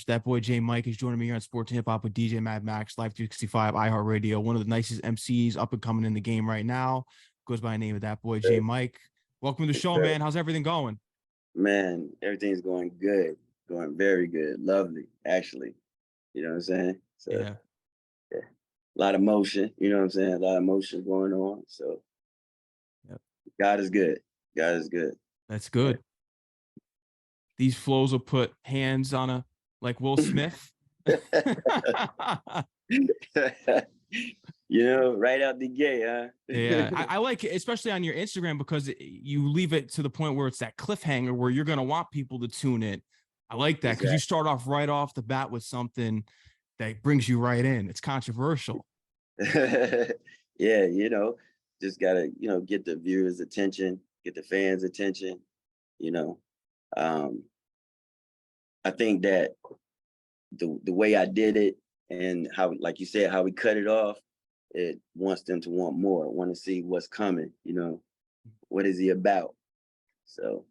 ThatBoyJMike is joining me here on Sports and Hip Hop with DJ Mad Max, Live 365, iHeartRadio. One of the nicest MCs up and coming in the game right now. Goes by the name of ThatBoyJMike. Welcome to the show, man. How's everything going? Man, everything's going good. Going very good. Lovely, actually. You know what I'm saying? So, yeah. A lot of motion, you know what I'm saying? A lot of motion going on. So, yep. God is good. God is good. That's good. These flows will put hands on a, like Will Smith. You know, right out the gate, huh? Yeah, I like it, especially on your Instagram, because you leave it to the point where it's that cliffhanger where you're going to want people to tune in. I like that because you start off right off the bat with something that brings you right in. It's controversial. Yeah, you know, just got to, you know, get the viewers' attention, get the fans' attention, you know. I think that the way I did it and how, like you said, how we cut it off, it wants them to want more, want to see what's coming, you know, what is he about? So,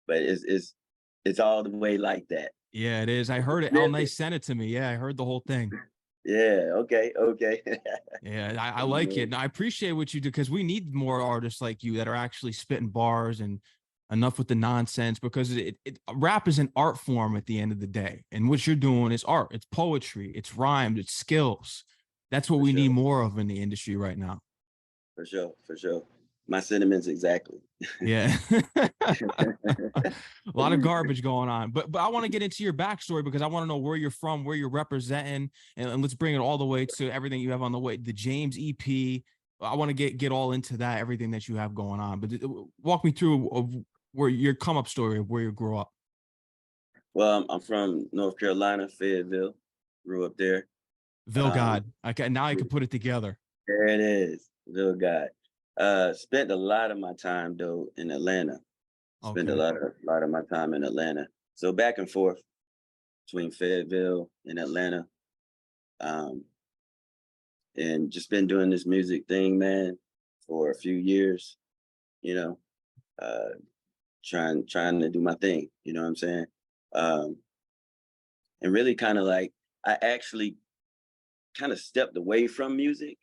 but it's all the way like that. Yeah, it is. I heard it. Al Nice sent it to me. Yeah, I heard the whole thing. Yeah, okay. Yeah, I like it. And I appreciate what you do, because we need more artists like you that are actually spitting bars and enough with the nonsense, because rap is an art form at the end of the day. And what you're doing is art. It's poetry. It's rhymed. It's skills. That's what we need more of in the industry right now. For sure. My sentiments exactly. Yeah. A lot of garbage going on. But I want to get into your backstory, because I want to know where you're from, where you're representing, and let's bring it all the way to everything you have on the way. The James EP. I want to get all into that, everything that you have going on. But walk me through where your come up story of where you grew up. Well, I'm from North Carolina, Fayetteville. Grew up there. God. Okay, now I can put it together. There it is, God. Spent a lot of my time though in Atlanta. Spent a lot of my time in Atlanta. So back and forth between Fayetteville and Atlanta. And just been doing this music thing, man, for a few years, you know, trying to do my thing, you know what I'm saying? And really kind of like, I actually kind of stepped away from music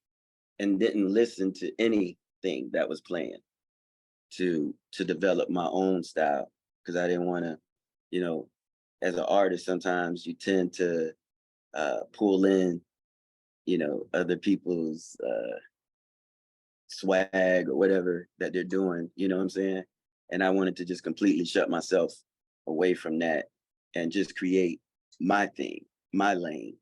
and didn't listen to anything that was playing to develop my own style, because I didn't want to, you know, as an artist, sometimes you tend to pull in, you know, other people's swag or whatever that they're doing, you know what I'm saying? And I wanted to just completely shut myself away from that and just create my thing, my lane.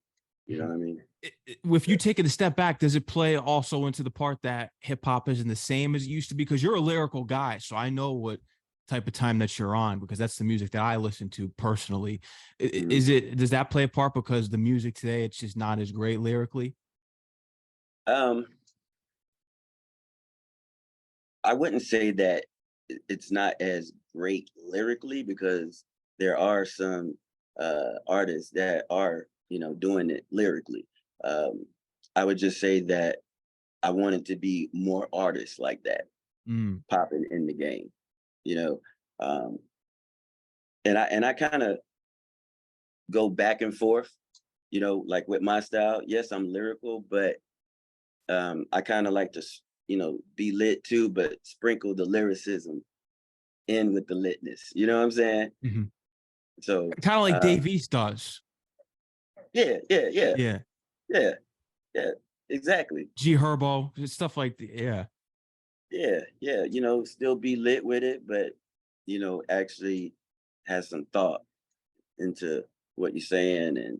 You know what I mean? If you take it a step back, does it play also into the part that hip hop isn't the same as it used to be? Because you're a lyrical guy, so I know what type of time that you're on, because that's the music that I listen to personally. Does that play a part, because the music today, it's just not as great lyrically? I wouldn't say that it's not as great lyrically, because there are some artists that are, you know, doing it lyrically. I would just say that I wanted to be more artists like that, popping in the game, you know. And I kind of go back and forth, you know, like with my style. Yes, I'm lyrical, but I kind of like to, you know, be lit too, but sprinkle the lyricism in with the litness. You know what I'm saying? Mm-hmm. So kind of like Dave East does. Yeah, exactly. G Herbo, stuff like that. Yeah, you know, still be lit with it, but, you know, actually has some thought into what you're saying, and,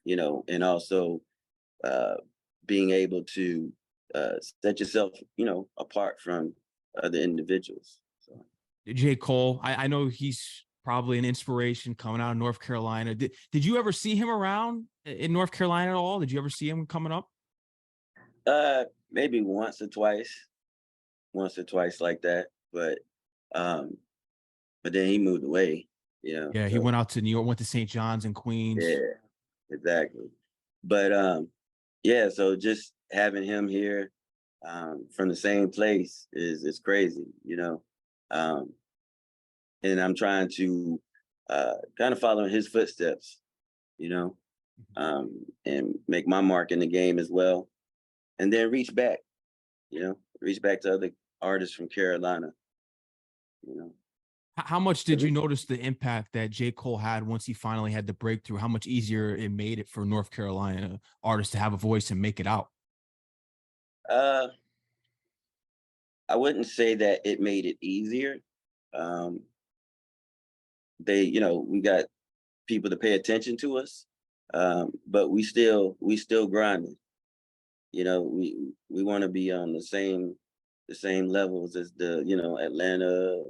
you know, and also being able to set yourself, you know, apart from other individuals. So. J. Cole, I know he's probably an inspiration coming out of North Carolina. Did you ever see him around in North Carolina at all? Did you ever see him coming up? Maybe once or twice like that. But then he moved away, you know. Yeah, he went out to New York, went to St. John's in Queens. Yeah, exactly. But yeah, so just having him here from the same place is crazy, you know. And I'm trying to kind of follow in his footsteps, you know, and make my mark in the game as well. And then reach back, reach back to other artists from Carolina, you know. How much did you notice the impact that J. Cole had once he finally had the breakthrough? How much easier it made it for North Carolina artists to have a voice and make it out? Uh, I wouldn't say that it made it easier. Um, we got people to pay attention to us, but we still grinding. We want to be on the same levels as Atlanta,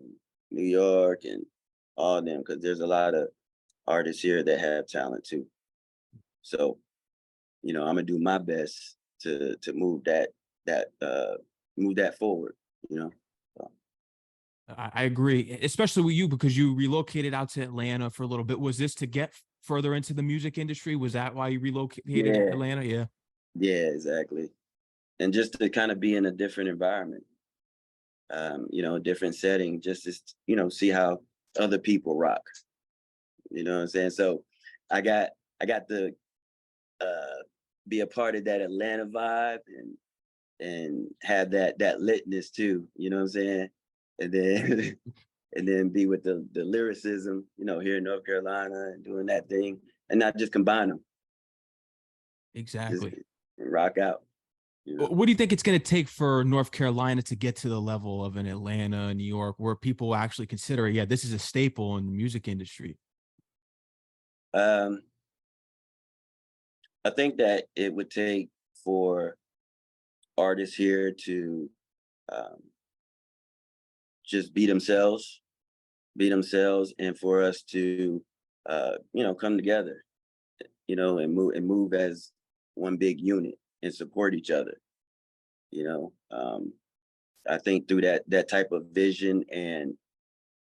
New York, and all them, because there's a lot of artists here that have talent too. So, I'm gonna do my best to move that forward. So, I agree, especially with you because you relocated out to Atlanta for a little bit. Was this to get further into the music industry? Was that why you relocated to yeah, Atlanta? Yeah. yeah, exactly. And just to kind of be in a different environment, a different setting, just to see how other people rock. You know what I'm saying? So I got to be a part of that Atlanta vibe and have that litness too. You know what I'm saying? And then and then be with the lyricism, here in North Carolina and doing that thing, and not just combine them. Just Exactly. rock out. What do you think it's going to take for North Carolina to get to the level of an Atlanta, New York, where people actually consider, yeah, this is a staple in the music industry? Um, I think that it would take for artists here to um, just be themselves, and for us to, come together, and move as one big unit and support each other. You know, I think through that type of vision, and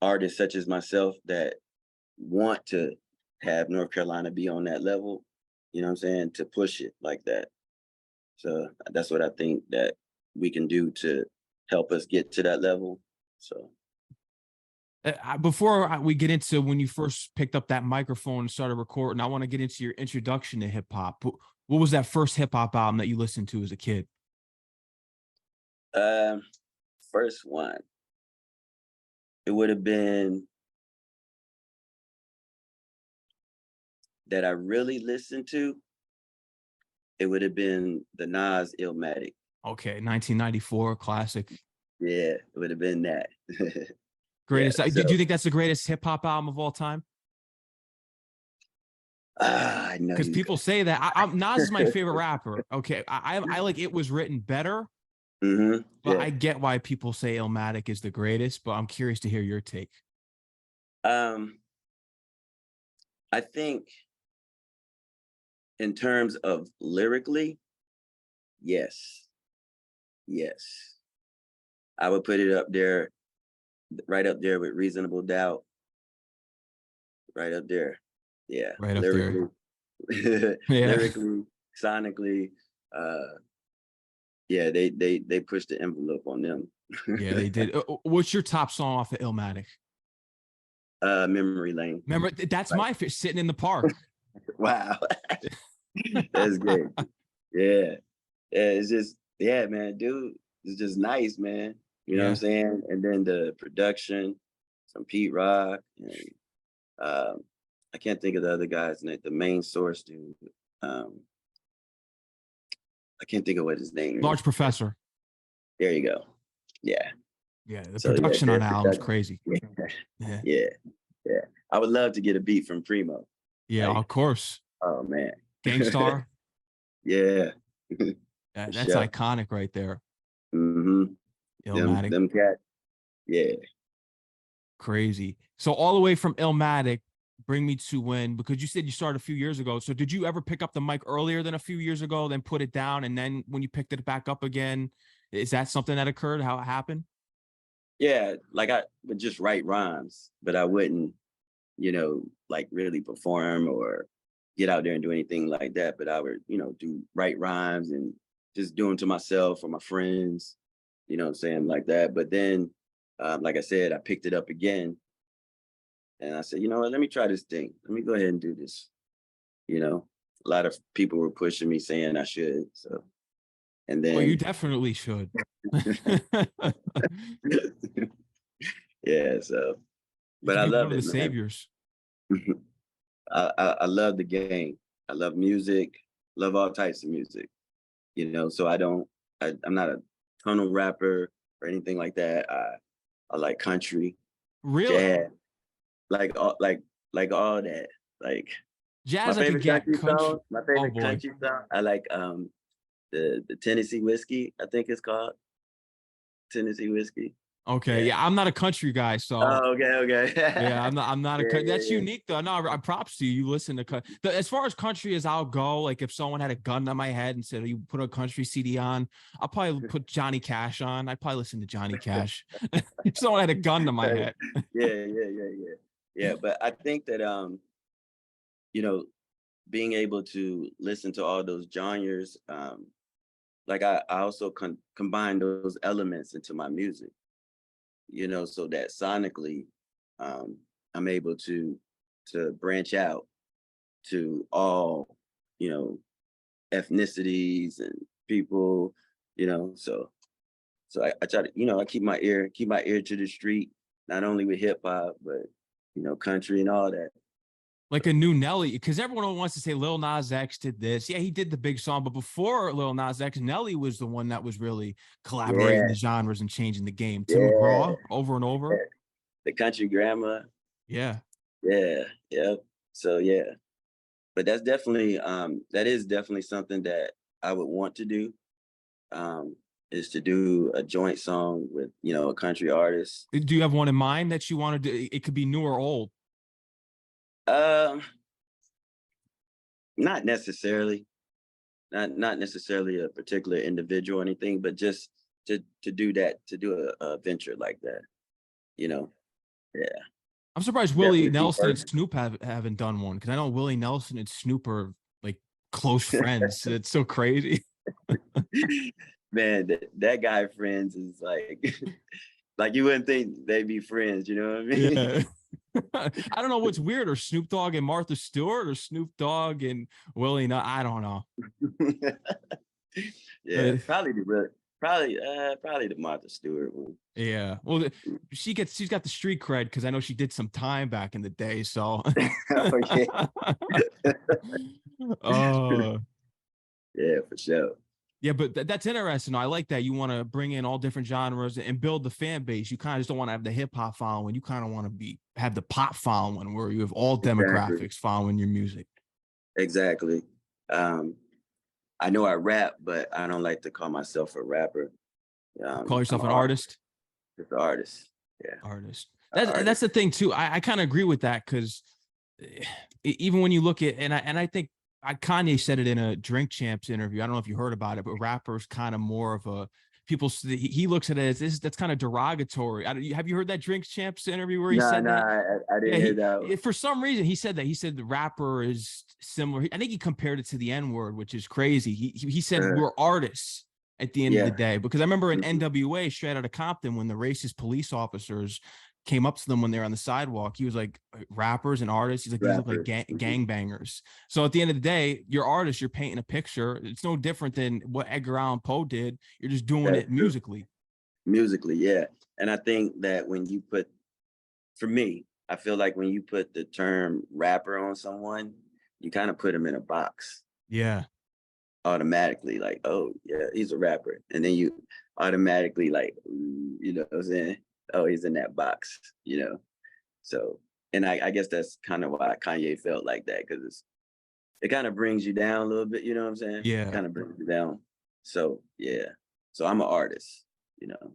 artists such as myself that want to have North Carolina be on that level, what I'm saying, to push it like that. So that's what I think that we can do to help us get to that level. So Before we get into when you first picked up that microphone and started recording, I want to get into your introduction to hip hop. What was that first hip hop album that you listened to as a kid? um first one, it would have been that I really listened to, it would have been the Nas Illmatic. Okay, 1994 classic. Yeah, it would have been that. Yeah. Greatest. So Did you think that's the greatest hip hop album of all time? I know Because you. people say that. Nas is my favorite rapper. Okay, I like It Was Written Better, but Yeah. I get why people say Illmatic is the greatest. But I'm curious to hear your take. Um, I think in terms of lyrically, yes, yes, I would put it up there, right up there with Reasonable Doubt, right up there. Yeah, Right up there. lyrically, Yeah. lyrically, sonically, uh, yeah, they pushed the envelope on them. Yeah, they did. What's your top song off of Illmatic? Memory Lane. Remember, that's Like, my Sitting in the Park. wow, that's great. Yeah, yeah, it's just, yeah, man, dude, it's just nice, man. You know what I'm Yeah. saying? And then the production from Pete Rock, and um, I can't think of the other guy's name, the main source dude. Um, I can't think of what his name Large is. Professor. There you go. Yeah. Yeah, the So yeah, production on their the album's production. crazy. Yeah, Yeah. yeah, yeah. I would love to get a beat from Primo. Yeah, Like, of course. oh man. Gangstar. Yeah. For That's sure. iconic right there. Mm-hmm. Them Illmatic. them cat. Yeah. Crazy. So all the way from Illmatic, bring me to when, because you said you started a few years ago. So did you ever pick up the mic earlier than a few years ago, then put it down, and then when you picked it back up again, is that something that occurred? How it happened? Yeah. Like I would just write rhymes, but I wouldn't, like really perform or get out there and do anything like that. But I would, do write rhymes and just do them to myself or my friends, what I'm saying, like that. But then, like I said, I picked it up again, and I said, you know what, let me try this thing. Let me go ahead and do this. you know, a lot of people were pushing me saying I should. So, and Oh, you then, definitely should. yeah, so, You but could I be one love of the it, man. saviors. I love the game. I love music, love all types of music, you know, so I'm not a tunnel rapper or anything like that. I like country, Really? jazz, like all that. Like Jazz I could get. Country. my Oh favorite boy. country song, I like the Tennessee Whiskey, I think it's called Tennessee Whiskey. Okay. Yeah. Yeah, I'm not a country guy, so Oh, okay, okay. yeah, I'm not a Yeah, that's yeah, unique though. No, I props to you. You listen to as far as country as I'll go, like if someone had a gun on my head and said, "Oh, you put a country CD on," I'll probably put Johnny Cash on. I'd probably listen to Johnny Cash. If someone had a gun to my yeah. head. Yeah. Yeah, but I think that you know, being able to listen to all those genres, like I also combine those elements into my music, you know, so that sonically, um, I'm able to branch out to all, you know, ethnicities and people, you know. So I try to, you know, I keep my ear to the street, not only with hip hop, but you know, country and all that. Like a new Nelly, because everyone wants to say Lil Nas X did this. Yeah, he did the big song, but before Lil Nas X, Nelly was the one that was really collaborating the Yeah, genres and changing the game. Tim yeah, McGraw over and over. yeah. The country grammar. Yeah. Yeah, yeah. So yeah, but that is definitely something that I would want to do. Is to do a joint song with, you know, a country artist. Do you have one in mind that you want to do? It could be new or old. Um, not necessarily, not necessarily a particular individual or anything, but just to do that, to do a venture like that, you know. Yeah, I'm surprised Willie definitely be Nelson and personal. Snoop haven't done one because I know Willie Nelson and Snoop are like close friends. It's so crazy. Man, that guy friends is like like you wouldn't think they'd be friends, you know what I mean? Yeah. I don't know what's weird, or Snoop Dogg and Martha Stewart, or Snoop Dogg and Willie. No, I don't know. Yeah, probably the Martha Stewart one. Yeah. Well, she's got the street cred because I know she did some time back in the day. So. Oh yeah. uh, Yeah, for sure. yeah, but that's interesting. I like that you want to bring in all different genres and build the fan base. You kind of just don't want to have the hip hop following. You kind of want to have the pop following where you have all Exactly. demographics following your music. Exactly. Um, I know I rap, but I don't like to call myself a rapper. Call I'm yourself an an artist, artist. just an artist. Yeah, Artist. an That's artist. the thing too. I kind of agree with that because even when you look at I think Kanye said it in a Drink Champs interview. I don't know if you heard about it, but rappers kind of more of a people. He looks at it as that's kind of derogatory. Have you heard that Drink Champs interview where he No, said no, that? I Yeah, didn't hear that one. for some reason he said that. He said the rapper is similar. I think he compared it to the N word, which is crazy. He said Uh, we're artists at the end of the yeah. day because I remember in Mhm. NWA straight out of Compton when the racist police officers came up to them when they were on the sidewalk. He was like rappers and artists. He's like these look like Rappers. Mhm. gangbangers. So at the end of the day, you're artists. You're painting a picture. It's no different than what Edgar Allan Poe did. You're just doing That's it true. musically. Musically, yeah. And I think that for me, I feel like when you put the term rapper on someone, you kind of put them in a box Yeah. automatically, like, oh yeah, he's a rapper. And then you automatically like, you know what I'm saying? Oh, he's in that box, you know. So and I guess that's kind of why Kanye felt like that, because it kind of brings you down a little bit, you know what I'm saying? Yeah. Kind of brings you down. So yeah. So I'm an artist, you know.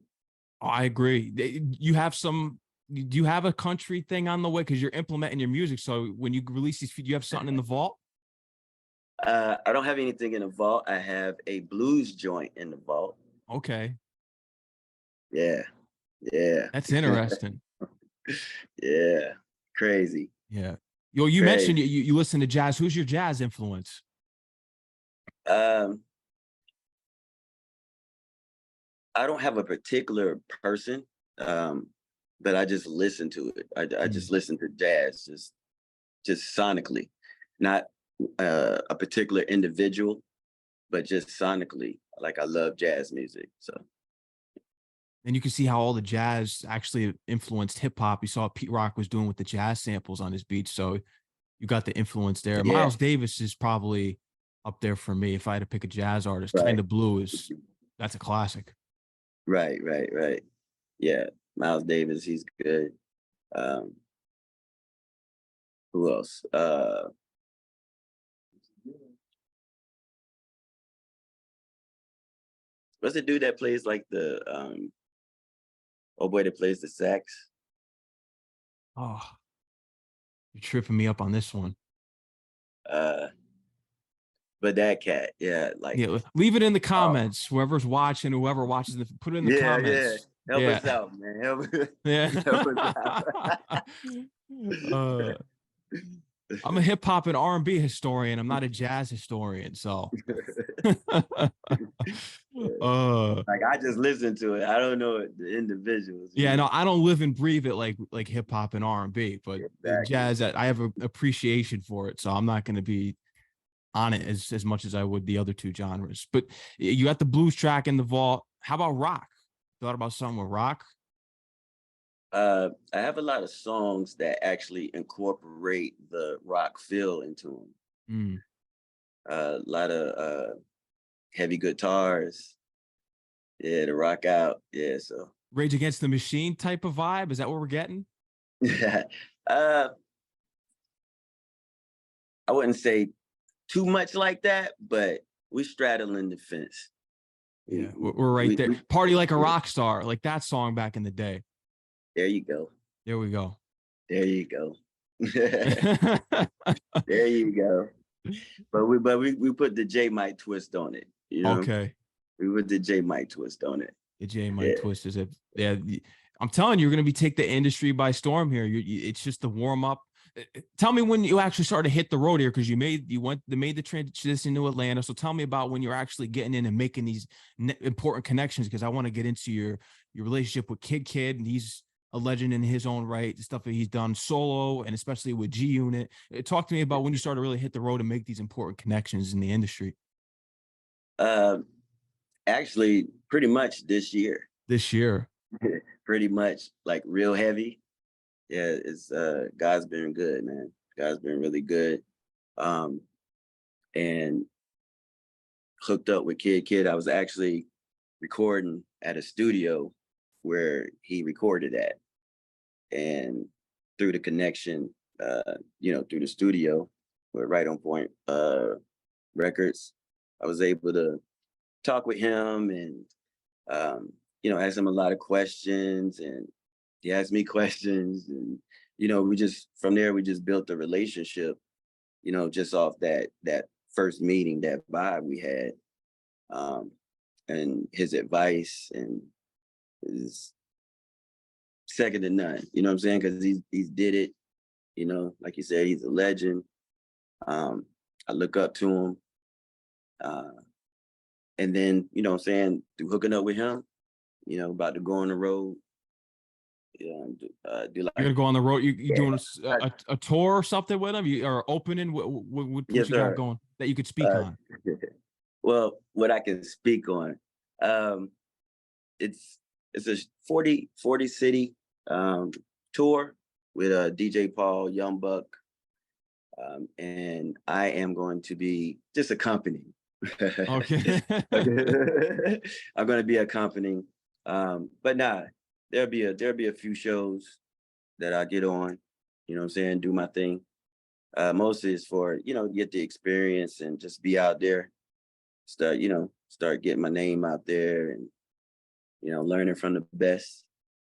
I agree. You have some. Do you have a country thing on the way? Because you're implementing your music. So when you release these, do you have something in the vault? I don't have anything in the vault. I have a blues joint in the vault. Okay, Yeah, yeah, that's interesting. yeah. Crazy, Yeah. You mentioned crazy. you listen to jazz. Who's your jazz influence? Um, I don't have a particular person, um, but I just listen to it. I Mm. just listen to jazz, just sonically, not a particular individual, but just sonically, like I love jazz music. So. And you can see how all the jazz actually influenced hip hop. You saw what Pete Rock was doing with the jazz samples on his beats. So you got the influence there. Yeah. Miles Davis is probably up there for me if I had to pick a jazz artist. Right. Kind of Blue that's a classic. Right. Yeah, Miles Davis, he's good. Who else? What's the dude that plays like the boy that plays the sax? Oh, you're tripping me up on this one. But that cat, yeah, like, yeah, leave it in the comments. Whoever watches, put it in the comments. Help us out, man. Help us out. I'm a hip hop and R&B historian. I'm not a jazz historian, so. Like I just listen to it. I don't know the individuals. Yeah, no, I don't live and breathe it like hip hop and R&B, but exactly. Jazz, I have an appreciation for it, so I'm not going to be on it as much as I would the other two genres. But you got the blues track in the vault. How about rock? Thought about something with rock? I have a lot of songs that actually incorporate the rock feel into them. A lot of heavy guitars. Yeah, to rock out. Yeah, so Rage Against the Machine type of vibe. Is that what we're getting? I wouldn't say too much like that, but we're straddling the fence. Yeah, we're right there. Party Like a Rock Star, like that song back in the day. There you go. There we go. There you go. There you go. But we put the J-Mike twist on it. You know? Okay. We put the J-Mike twist on it. The J-Mike twist is it. Yeah, I'm telling you, you're going to take the industry by storm here. It's just the warm up. Tell me when you actually started to hit the road here, because they made the transition to Atlanta. So tell me about when you're actually getting in and making these important connections, because I want to get into your relationship with Kid, and he's a legend in his own right. The stuff that he's done solo and especially with G Unit. Talk to me about when you started to really hit the road and make these important connections in the industry. Actually, pretty much this year. This year, pretty much like real heavy. Yeah, it's God's been good, man. God's been really good. And hooked up with Kid. I was actually recording at a studio where he recorded at. And through the connection, through the studio with Right On Point Records, I was able to talk with him and, ask him a lot of questions, and he asked me questions, and, from there, we just built a relationship, just off that first meeting, that vibe we had, and his advice and his second to none, you know what I'm saying? Because he's did it, like you said, he's a legend. I look up to him. And then, through hooking up with him, about to go on the road. Do like, you're gonna go on the road. You doing a tour or something with him? You are opening what yes, you got going that you could speak on? Well, what I can speak on, it's a 40 city tour with DJ Paul, Young Buck, and I am going to be just accompanying. Okay. I'm going to be accompanying, but nah, there'll be a few shows that I get on, do my thing. Mostly is for, get the experience and just be out there, start getting my name out there, and, learning from the best,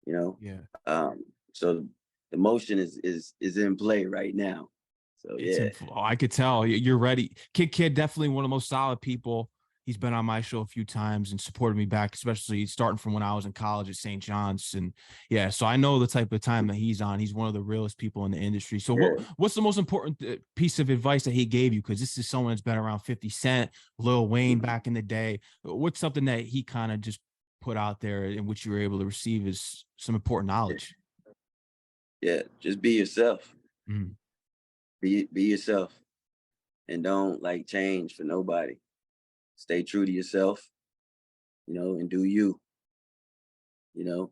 Yeah. So the motion is in play right now. So yeah, I could tell you're ready. Kid, definitely one of the most solid people. He's been on my show a few times and supported me back, especially starting from when I was in college at St. John's. And yeah, so I know the type of time that he's on. He's one of the realest people in the industry. So what's the most important piece of advice that he gave you? Because this is someone that's been around 50 Cent, Lil Wayne back in the day. What's something that he kind of just put out there in which you were able to receive as some important knowledge? Yeah, just be yourself. Mm. Be yourself, and don't like change for nobody. Stay true to yourself, you know, and do you, you know.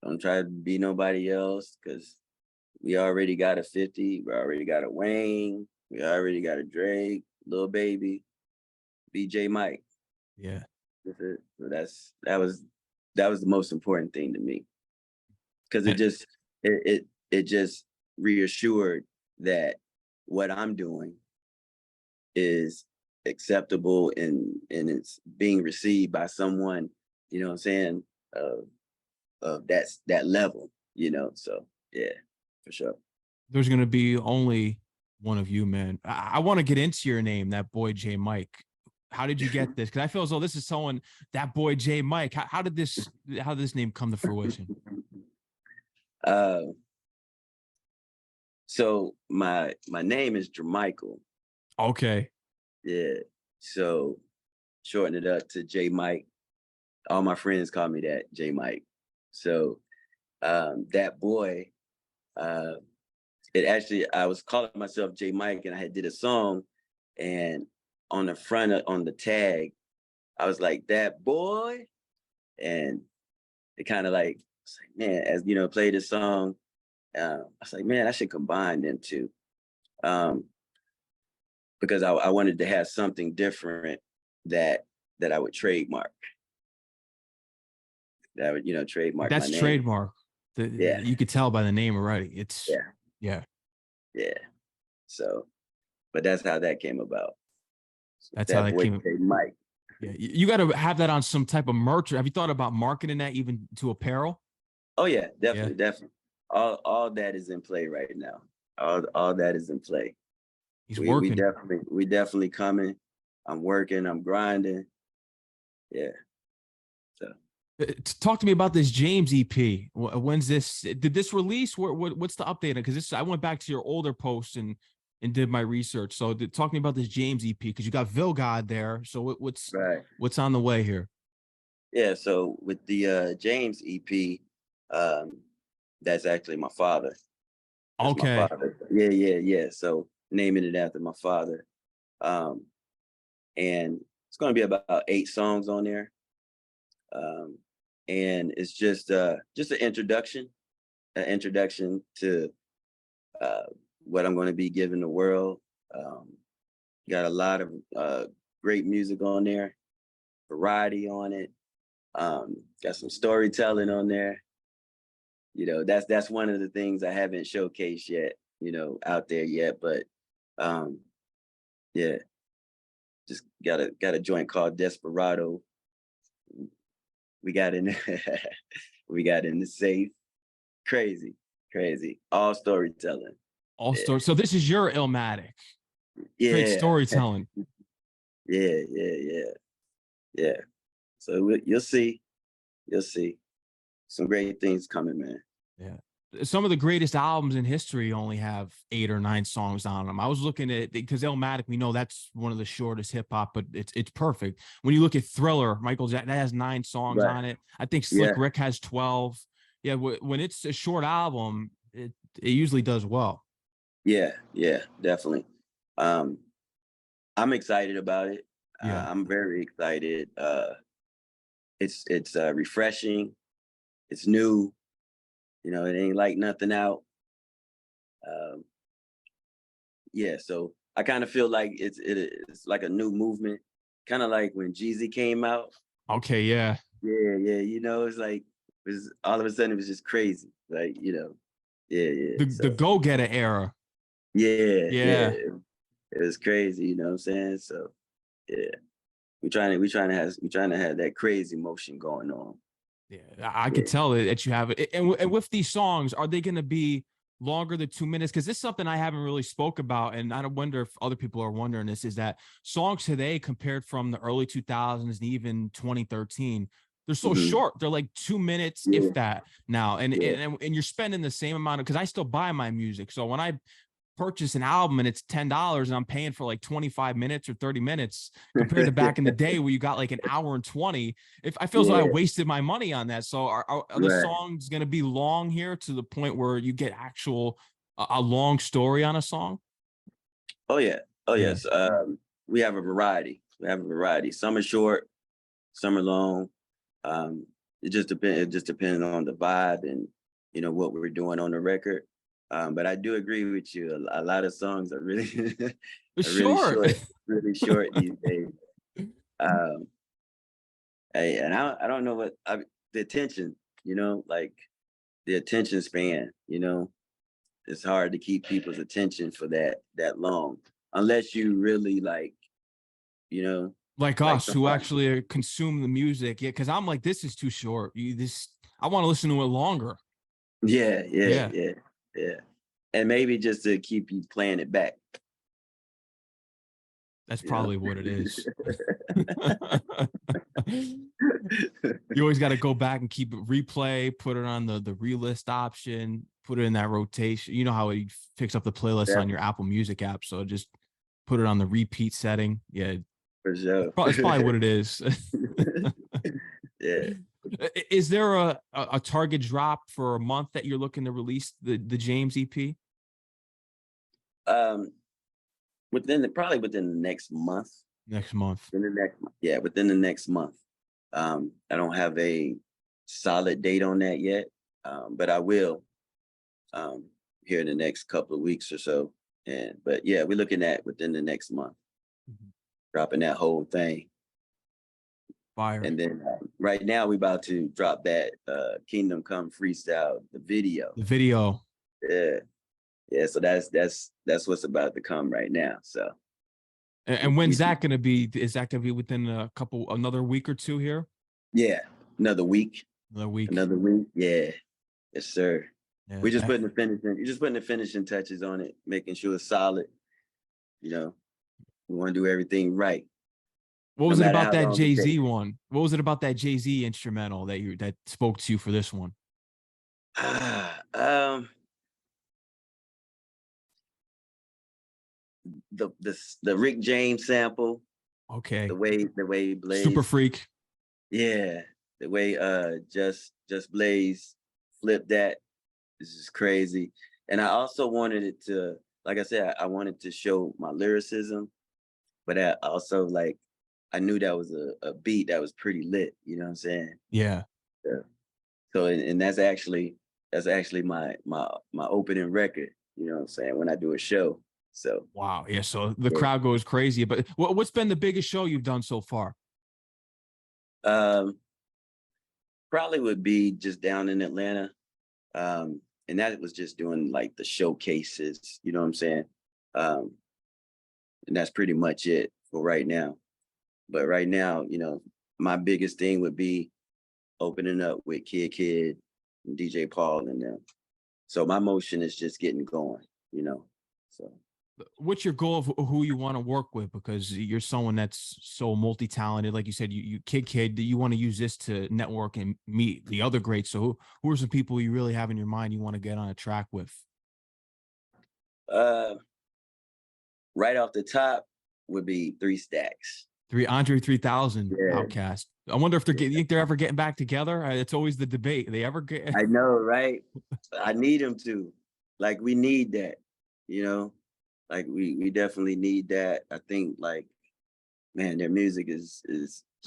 Don't try to be nobody else, because we already got a 50, we already got a Wayne, we already got a Drake, Lil Baby, BJ Mike. Yeah. So that was the most important thing to me, because it just reassured that what I'm doing is acceptable, and it's being received by someone, you know what I'm saying, of that level, you know. So yeah, for sure. There's gonna be only one of you, man. I want to get into your name, That Boy J Mike. How did you get this? Because I feel as though this is someone, That Boy J Mike. How did this name come to fruition? uh so my name is Jermichael. Okay. Yeah. So shorten it up to J Mike. All my friends call me that, J Mike. So that boy, uh it actually, I was calling myself J Mike, and I had did a song, and on the front on the tag, I was like, that boy. And it kind of like, it's like, man, as you know, play this song, I was like, man, I should combine them two. Um, because I wanted to have something different that I would trademark. That I would, you know, trademark my That's name. trademark. Yeah. You could tell by the name already. It's Yeah. yeah. Yeah. So, but that's how that came about. So That's how that that boy came. Mike. Yeah, you got to have that on some type of merch. Have you thought about marketing that even to apparel? Oh yeah, Yeah, definitely, definitely. All that is in play right now. All that is in play. he's We working. definitely coming. I'm working. I'm grinding. Yeah. So Talk to me about this James EP. When's this? Did this release? What's the update? Because this, I went back to your older posts and did my research. So talk to me about this James EP, because you got Vil God there. So right. what's on the way here? Yeah. So with the James EP, um, that's actually my father. That's my Okay. father. Yeah, yeah, yeah. So naming it after my father. Um, and it's gonna be about 8 songs on there. Um, and it's just an introduction to uh, what I'm going to be giving the world. Um, got a lot of great music on there, variety on it. Got some storytelling on there. You know, that's one of the things I haven't showcased yet, you know, out there yet. But um, yeah, just got a joint called Desperado. We got in we got in the safe. Crazy, crazy. All storytelling. All Yeah. story. So this is your Illmatic. Great Yeah. storytelling. Yeah, yeah, yeah, yeah. So you'll see. You'll see. Some great things coming, man. Yeah. Some of the greatest albums in history only have 8 or 9 songs on them. I was looking at it because Illmatic, we know that's one of the shortest hip hop, but it's perfect. When you look at Thriller, Michael Jackson, that has 9 songs Right. on it. I think Yeah. Slick Rick has 12. Yeah, when it's a short album, it usually does well. Yeah, yeah, definitely. Um, I'm excited about it. Yeah. I'm very excited. It's refreshing. It's new. You know, it ain't like nothing out. Um, yeah, so I kind of feel like it's like a new movement, kind of like when Jeezy came out. Okay, yeah. Yeah, yeah, you know, it's like all of a sudden it was just crazy, like, you know. Yeah, yeah. The So go-getter era. yeah, yeah, Yeah. it was crazy, you know what I'm saying? So yeah, we trying to have that crazy motion going on. Yeah, I could Yeah. tell that you have it. And with these songs, are they going to be longer than 2 minutes? Because this is something I haven't really spoke about, and I don't wonder if other people are wondering this. Is that songs today compared from the early 2000s and even 2013? They're so Hmm. short. They're like 2 minutes, Yeah, if that. Now, yeah, and you're spending the same amount of, because I still buy my music. So when I purchase an album and it's $10 and I'm paying for like 25 minutes or 30 minutes compared to back in the day where you got like an hour and 20. If I feel as though I yeah, wasted my money on that. So are the right. songs going to be long here to the point where you get actual a long story on a song? Oh yeah, Oh Yeah. yes. We have a variety. Some are short, some are long. Um, it just depends. It just depends on the vibe and what we're doing on the record. But I do agree with you. A lot of songs are really are Sure. really short these days. Um, and I don't know the attention. Like the attention span. It's hard to keep people's attention for that long unless you really Like like us who somebody. actually consume the music. Yeah, because I'm like, this is too short. I want to listen to it longer. Yeah, yeah, Yeah, yeah, yeah. And maybe just to keep you playing it back. that's You know? probably what it is. You always got to go back and keep it replay, put it on the relist option, put it in that rotation. You know how it picks up the playlist on your Apple Music app. So just put it on the repeat setting. Yeah, For sure. it's probably what it is. Yeah. Is there a target drop for a month that you're looking to release the James EP? Um, probably within the next month. Next month. Within the next month. I don't have a solid date on that yet, but I will here in the next couple of weeks or so. But yeah, we're looking at within the next month, dropping that whole thing. Fire. And then right now we about to drop that Kingdom Come Freestyle, the video. The video. Yeah. Yeah. So that's what's about to come right now. So And when's that gonna be? Is that gonna be within another week or two here? Yeah, another week. Another week. Another week. Yeah. Yes, sir. Yeah, We're just putting the finishing touches on it, making sure it's solid. We want to do everything right. What was it about that long it Jay-Z takes. one? What was it about that Jay-Z instrumental that spoke to you for this one? The Rick James sample, Okay. the way Blaze, Super Freak. yeah, the way just Blaze flipped that. This is crazy. And I also wanted it to, like I said, I wanted to show my lyricism, but I also I knew that was a beat that was pretty lit. You know what I'm saying? Yeah. Yeah. So and that's actually my opening record. You know what I'm saying? When I do a show. So Wow. Yeah. So the yeah. crowd goes crazy. But what's been the biggest show you've done so far? Probably would be just down in Atlanta. And that was just doing like the showcases, you know what I'm saying? And that's pretty much it for right now. But right now, my biggest thing would be opening up with Kid and DJ Paul and them. So my motion is just getting going, so. What's your goal of who you want to work with? Because you're someone that's so multi-talented. Like you said, you kid, you want to use this to network and meet the other greats. So who are some people you really have in your mind you want to get on a track with? Right off the top would be 3 Stacks. Andre 3000, Yeah. Outcast. I wonder if you think they're ever getting back together? It's always the debate. They ever get? I know, right? I need them to. Like we need that, Like we definitely need that. I think man, their music is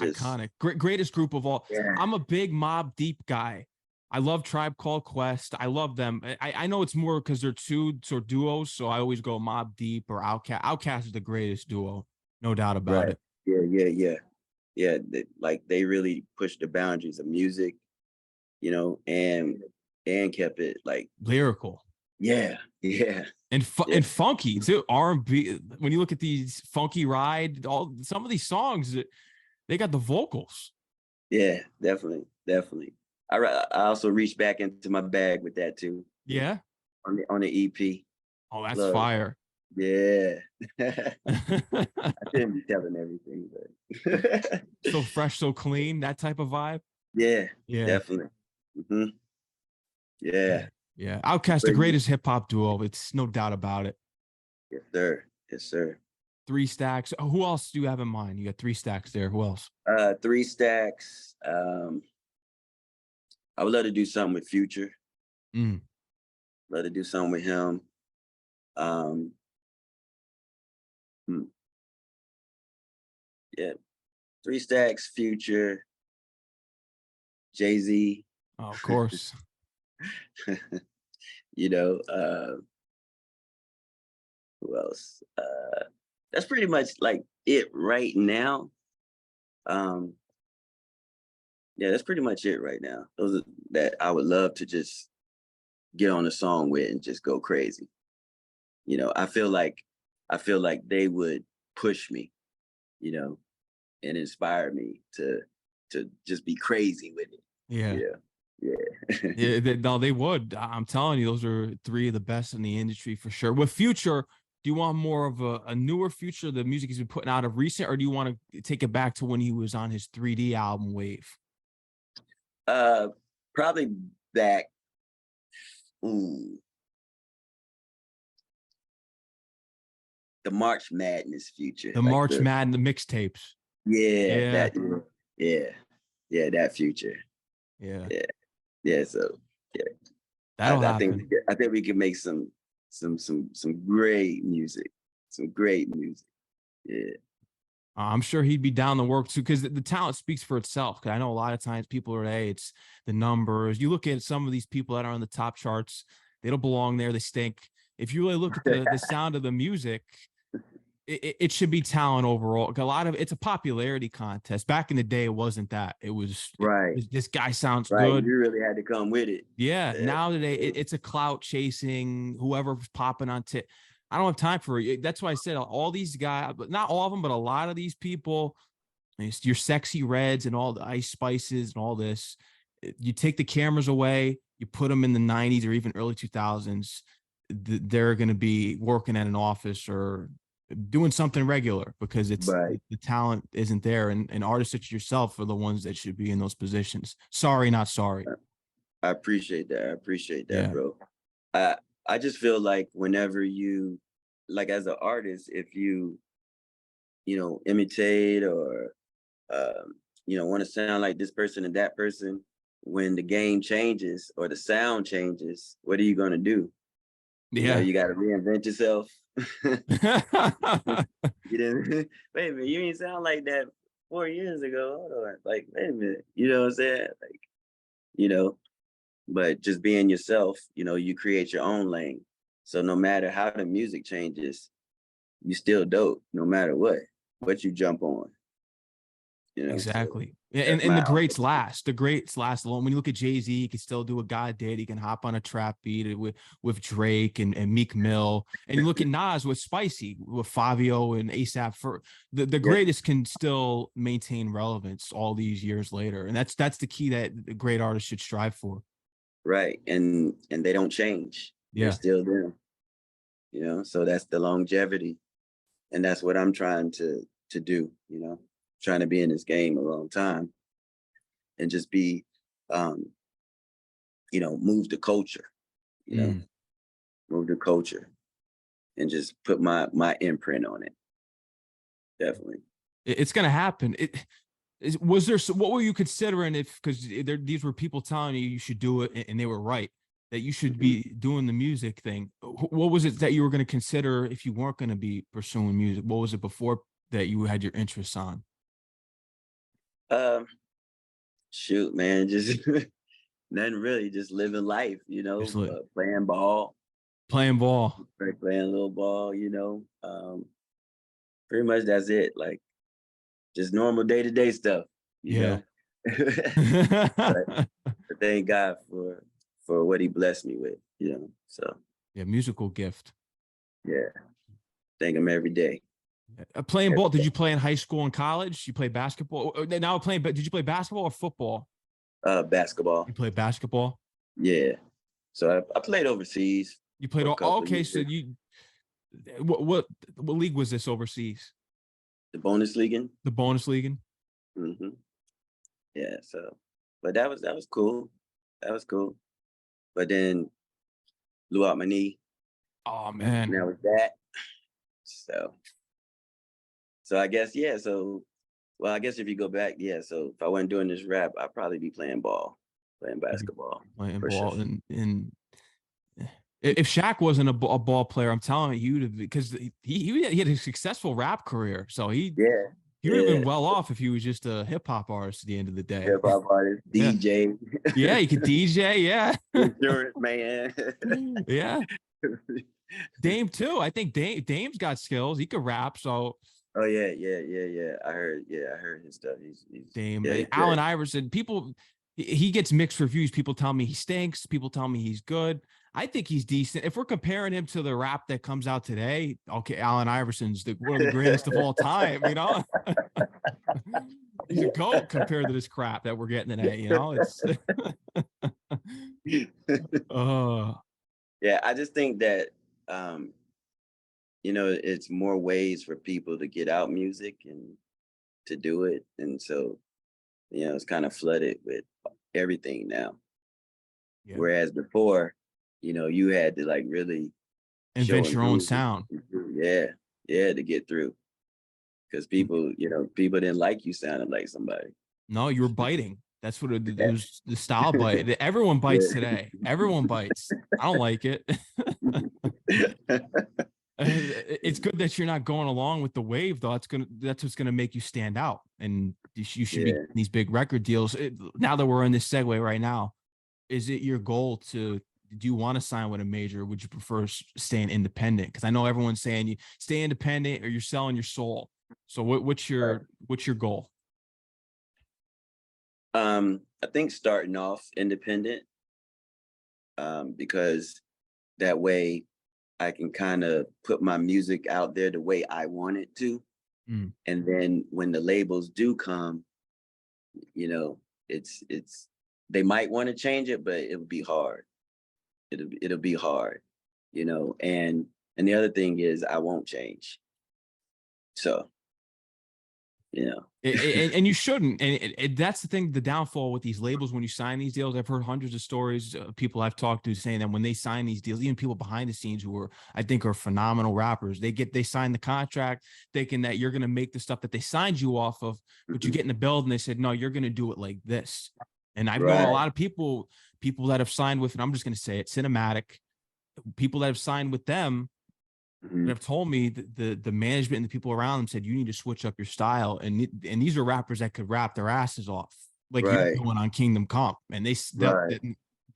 just iconic. Greatest group of all. Yeah. I'm a big Mobb Deep guy. I love Tribe Called Quest. I love them. I know it's more because they're two sort of duos, so I always go Mobb Deep or Outkast. Outkast is the greatest duo, no doubt about it. Yeah. They really pushed the boundaries of music, and kept it Lyrical. Yeah. And funky too. R&B. When you look at these Funky Ride, some of these songs, they got the vocals. Yeah, definitely. I also reached back into my bag with that too. Yeah. On the EP. Oh, that's fire. Yeah. I shouldn't be telling everything, but so fresh, so clean, that type of vibe. Yeah. Definitely. Mm-hmm. Yeah. Outkast, the greatest hip-hop duo. It's no doubt about it. Yes, sir. 3 Stacks. Who else do you have in mind? You got 3 Stacks there. Who else? 3 Stacks. I would love to do something with Future. Love to do something with him. Hmm. Yeah, 3 Stacks, Future, Jay-Z. Oh, of course. You know, who else? That's pretty much like it right now. Um, yeah, that's pretty much it right now. Those are that I would love to just get on a song with and just go crazy. You know, I feel like they would push me, you know, and inspire me to just be crazy with it. Yeah. Yeah. Yeah. Yeah, no, they would. I'm telling you, those are three of the best in the industry for sure. With Future, do you want more of a newer Future, the music he's been putting out of recent, or do you want to take it back to when he was on his 3D album wave? uh Probably back. Ooh, the March Madness Future. The Like March the Madness, the mixtapes. yeah, Yeah, that yeah, yeah, that Future. yeah, Yeah. Yeah. So yeah. that'll happen. I think we can make some great music. Some great music. Yeah. I'm sure he'd be down to work too, because the talent speaks for itself. Because I know a lot of times people are, hey, it's the numbers. You look at some of these people that are on the top charts, they don't belong there. They stink. If you really look at the sound of the music, it should be talent overall. A lot of it's a popularity contest. Back in the day, it wasn't that. It was Right. this guy sounds Right. good. You really had to come with it. Yeah. Yeah. Now today, it's a clout chasing whoever's popping on tip. I don't have time for it. That's why I said all these guys, but not all of them, but a lot of these people, your Sexy Reds and all the Ice Spices and all this. You take the cameras away, you put them in the 90s or even early 2000s. They're going to be working at an office or doing something regular because it's Right. the talent isn't there. And artists such as yourself are the ones that should be in those positions. Sorry, not sorry. I appreciate that. I appreciate that, Yeah. bro. I I just feel like whenever you, like, as an artist, if you know, imitate or you know, want to sound like this person and that person, when the game changes or the sound changes, what are you gonna do? You know, Yeah. you gotta reinvent yourself. You didn't wait a minute, you didn't sound like that 4 years ago. Hold on. Like, wait a minute. You know what I'm saying? Like, you know, but just being yourself, you know, you create your own lane. So no matter how the music changes, you still dope, no matter what you jump on, you know. So Exactly. Yeah, that's and my the greats outlook. last. The greats last alone. When you look at Jay-Z, he can still do what God did. He can hop on a trap beat with Drake and Meek Mill. And you look at Nas with Spicy, with Fabio and ASAP. For the Yeah, greatest can still maintain relevance all these years later. And that's the key that the great artists should strive for. right. And they don't change. They're Yeah. still them, you know. So that's the longevity. And that's what I'm trying to do, you know, trying to be in this game a long time and just be um, you know, move the culture, you know, Mm. move the culture and just put my imprint on it. Definitely. It's gonna happen. Was there what were you considering if because these were people telling you should do it and they were right that you should Mhm. be doing the music thing? What was it that you were going to consider if you weren't going to be pursuing music? What was it before that you had your interests on? Um, Shoot, man, just nothing really, just living life, you Just know, like playing ball, playing ball. right, playing a little ball, you know. Pretty much that's it. Like just normal day-to-day stuff, you Yeah. know. But thank God for what he blessed me with, you know. So Yeah, musical gift. yeah, thank him every day. Playing Every ball. Did day. you play in high school and college? You play basketball. Now playing, but did you play basketball or football? Basketball. You play basketball. Yeah. So I played overseas You played for a all. couple of Okay, so years. you what league was this overseas? The bonus league. The bonus league. Hmm. Yeah. So, but that was cool. That was cool. But then blew out my knee. Oh And man. that was that. So I guess yeah. So well, I guess if you go back, yeah. So if I wasn't doing this rap, I'd probably be playing ball, playing You'd be basketball playing for sure. ball and If Shaq wasn't a ball player, I'm telling you, because he had a successful rap career, so Yeah, he would have been yeah. well off if he was just a hip hop artist at the end of the day. Hip hop artist, Yeah, DJ, yeah, he could DJ. Yeah, insurance man. yeah. Dame too. I think Dame's got skills. He could rap. So Oh yeah, yeah, yeah, yeah. I heard his stuff. He's Dame, yeah, he's Allen good. Iverson. People, he gets mixed reviews. People tell me he stinks. People tell me he's good. I think he's decent. If we're comparing him to the rap that comes out today, okay, Allen Iverson's one of the greatest of all time. You know, he's a goat compared to this crap that we're getting today. You know, it's. Yeah, I just think that it's more ways for people to get out music and to do it. And so, it's kind of flooded with everything now. Yeah. Whereas before, you had to like really invent your own sound. Yeah, yeah, to get through. Because people didn't like you sounding like somebody. No, you were biting. That's what it was, the style bite. Everyone bites today. Everyone bites. I don't like it. It's good that you're not going along with the wave, though. That's what's gonna make you stand out, and you should be these big record deals. Now that we're in this segue right now, is it your goal do you want to sign with a major? Or would you prefer staying independent? Because I know everyone's saying you stay independent or you're selling your soul. So what's your goal? I think starting off independent, because that way I can kind of put my music out there the way I want it to. Mm. And then when the labels do come, it's they might want to change it, but it would be hard. It'll be hard, and the other thing is I won't change. So, and you shouldn't. And that's the thing, the downfall with these labels when you sign these deals. I've heard hundreds of stories of people I've talked to saying that when they sign these deals, even people behind the scenes who I think are phenomenal rappers, they sign the contract thinking that you're going to make the stuff that they signed you off of, but you get in the build and they said, no, you're going to do it like this. And I've known a lot of people that have signed with, and I'm just going to say it, Cinematic, people that have signed with them that have told me that the management and the people around them said, you need to switch up your style. And these are rappers that could rap their asses off, like you're doing on Kingdom Come. And they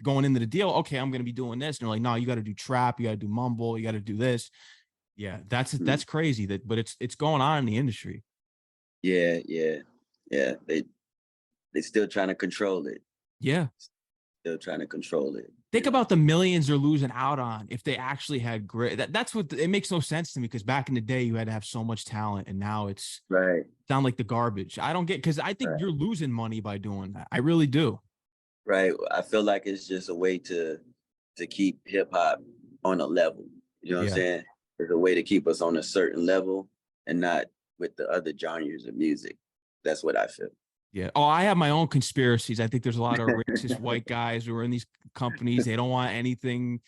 going into the deal, okay, I'm going to be doing this. And they're like, no, you got to do trap. You got to do mumble. You got to do this. Yeah, that's crazy. But it's going on in the industry. Yeah. They still trying to control it. Yeah. Still trying to control it. Think about the millions they're losing out on if they actually had great. That's what it makes no sense to me, because back in the day you had to have so much talent, and now it's sound like the garbage. I don't get, because I think you're losing money by doing that. I really do. Right. I feel like it's just a way to keep hip hop on a level. You know what I'm saying? It's a way to keep us on a certain level and not with the other genres of music. That's what I feel. Yeah. Oh, I have my own conspiracies. I think there's a lot of racist white guys who are in these companies. They don't want anything.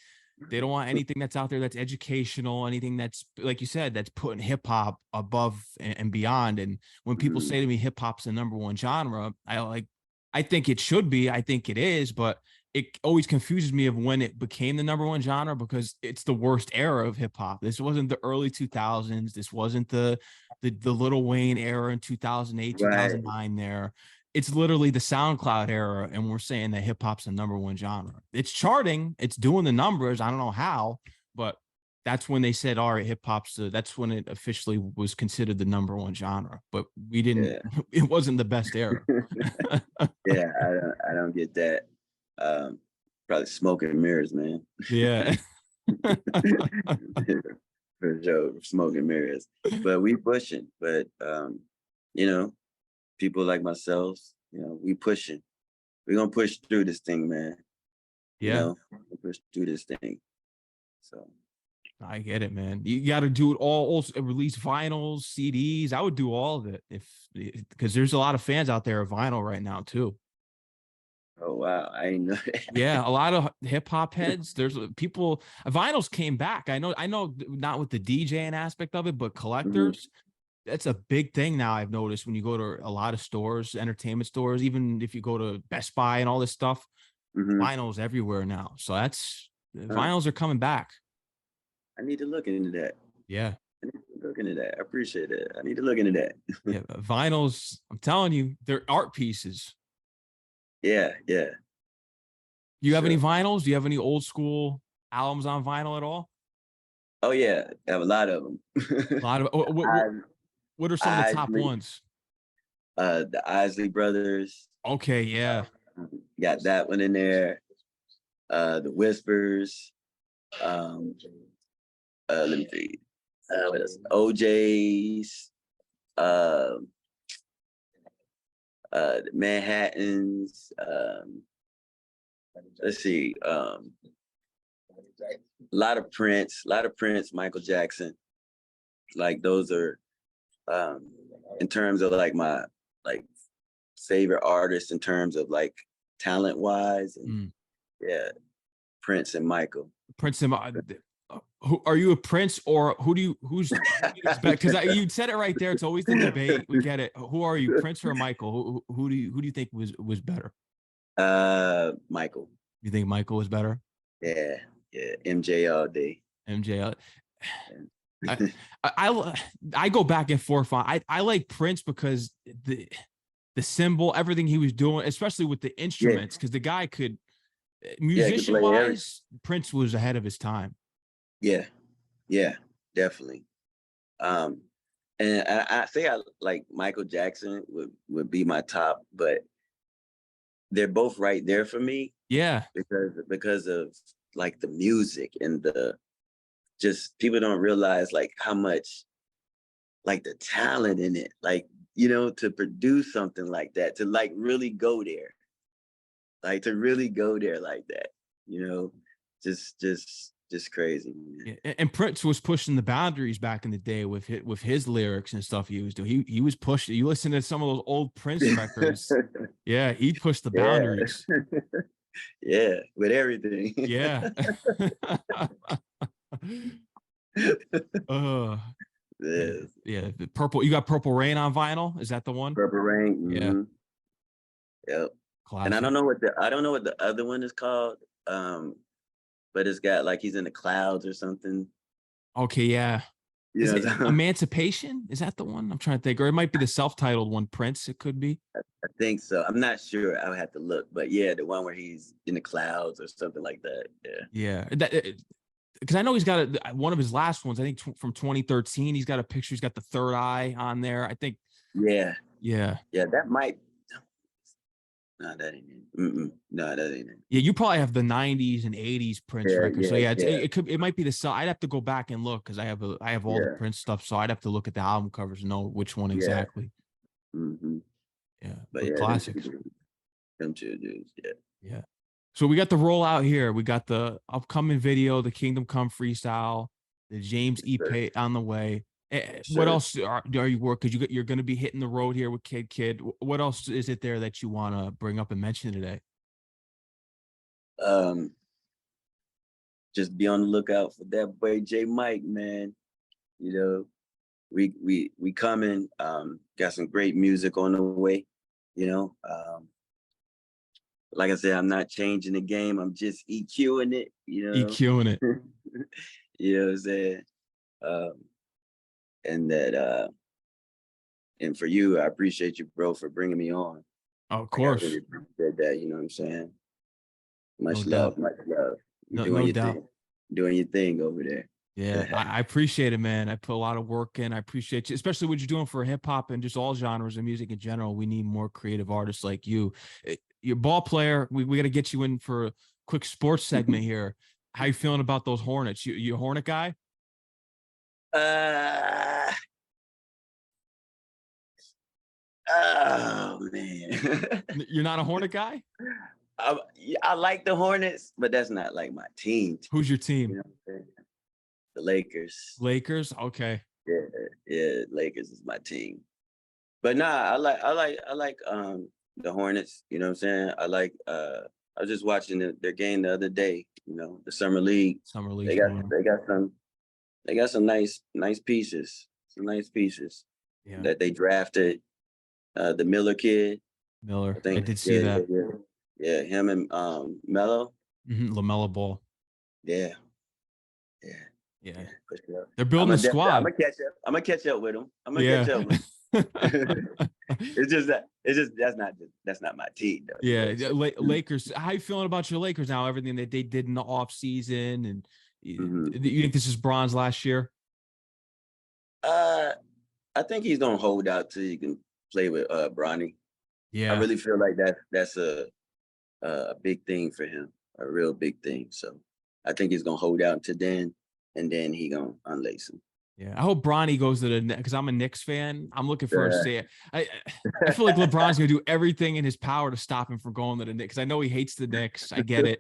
They don't want anything that's out there that's educational, anything that's, like you said, that's putting hip hop above and beyond. And when people say to me, hip hop's the number one genre, I think it should be. I think it is, but it always confuses me of when it became the number one genre, because it's the worst era of hip hop. This wasn't the early 2000s. This wasn't the Lil Wayne era in 2008, 2009 there. It's literally the SoundCloud era, and we're saying that hip hop's the number one genre. It's charting, it's doing the numbers. I don't know how, but that's when they said, all right, hip hop's that's when it officially was considered the number one genre. But we didn't, it wasn't the best era. Yeah, I don't get that. Probably smoke and mirrors, man. Yeah. For sure, smoke and mirrors. But we pushing. But people like myself, we pushing. We're gonna push through this thing, man. Yeah. Push through this thing. So I get it, man. You got to do it all. Also release vinyls, CDs. I would do all of it because there's a lot of fans out there of vinyl right now too. Oh wow, I didn't know that. Yeah, a lot of hip hop heads. There's people. Vinyls came back. I know. Not with the DJing aspect of it, but collectors. That's a big thing now. I've noticed when you go to a lot of stores, entertainment stores, even if you go to Best Buy and all this stuff, vinyls everywhere now. So that's vinyls are coming back. I need to look into that. Yeah. I need to look into that. I appreciate it. I need to look into that. Yeah, vinyls, I'm telling you, they're art pieces. Yeah. You have any vinyls? Do you have any old school albums on vinyl at all? Oh yeah, I have a lot of them. A lot of what are some of the top ones? The Isley Brothers. Okay, yeah. Got that one in there. The Whispers. Let me see. What else? OJ's. The Manhattans. Let's see. A lot of Prince, Michael Jackson. Like those are in terms of like my favorite artists in terms of like talent wise. And yeah, Prince and Michael. Prince and who are you, a Prince or who's because you said it right there. It's always the debate. We get it. Who are you, Prince or Michael? Who do you think was better? Michael. You think Michael was better? Yeah, MJ all day. MJ. I go back and forth on. I like Prince because the symbol, everything he was doing, especially with the instruments, because the guy could, musician wise, Prince was ahead of his time. Yeah, definitely. And I say I like Michael Jackson would be my top, but they're both right there for me. Yeah, because of like the music and the just people don't realize like how much like the talent in it, like, you know, to produce something like that, to like really go there, like to really go there like that, you know, just crazy. Yeah. And Prince was pushing the boundaries back in the day with his lyrics and stuff he was doing. He was pushing. You listen to some of those old Prince records. Yeah, he pushed the boundaries. Yeah, with everything. Yeah. Yeah. The Purple. You got Purple Rain on vinyl. Is that the one? Purple Rain. Mm-hmm. Yeah. Yep. Classic. And I don't know what the other one is called. But it's got like he's in the clouds or something. Okay. Yeah. Is it Emancipation? Is that the one? I'm trying to think, or it might be the self-titled one. Prince. It could be. I think so. I'm not sure. I would have to look, but yeah, the one where he's in the clouds or something like that. Yeah. Because I know he's got one of his last ones. I think from 2013. He's got a picture. He's got the third eye on there. I think. Yeah. That might. No, that ain't it. No, that ain't it. Yeah, you probably have the 90s and 80s Prince records. So it might be the. I'd have to go back and look because I have all the Prince stuff. So I'd have to look at the album covers and know which one exactly. Yeah, but classics. Them two dudes. Yeah. So we got the rollout here. We got the upcoming video, the Kingdom Come Freestyle, the James EP on the way. What else are you working? Because you're going to be hitting the road here with Kid. What else is it there that you want to bring up and mention today? Just be on the lookout for ThatBoyJMike, man. You know, we coming. Got some great music on the way. You know, like I said, I'm not changing the game. I'm just EQing it. You know, EQing it. You know what I'm saying? And that, and for you, I appreciate you, bro, for bringing me on. Oh, of course. I really appreciate that. You know what I'm saying? Much No love, much love. No doubt. Doing your thing over there. Yeah, I appreciate it, man. I put a lot of work in. I appreciate you, especially what you're doing for hip hop and just all genres of music in general. We need more creative artists like you. You're a ball player. We got to get you in for a quick sports segment here. How you feeling about those Hornets? You a Hornet guy? Oh man. You're not a Hornet guy? I like the Hornets, but that's not like my team. Who's your team? You know what I'm saying? The Lakers. Lakers? Okay. Yeah, Lakers is my team. But nah, I like the Hornets, you know what I'm saying? I was just watching their game the other day, you know, the summer league. They got some nice pieces. Some nice pieces that they drafted. The Miller kid. I did see that. Yeah, him and Melo. LaMelo Ball. Yeah. Yeah. Yeah. Yeah. For sure. They're building a I'm squad. gonna catch up. I'm gonna catch up with them. I'm gonna Yeah. catch up with them. That's not my team though. You know Yeah. what I'm saying? Lakers. How you feeling about your Lakers now? Everything that they did in the off season, and Mhm. you think this is bronze last year? I think he's gonna hold out till he can play with Bronny. I Yeah. really feel like that's a big thing for him, a real big thing. So I think he's gonna hold out to then, and then he gonna unlace him. Yeah, I hope Bronny goes to the because I'm a Knicks fan. I'm looking for a Uh, say. I feel like LeBron's gonna do everything in his power to stop him from going to the Knicks. I know he hates the Knicks. I get it.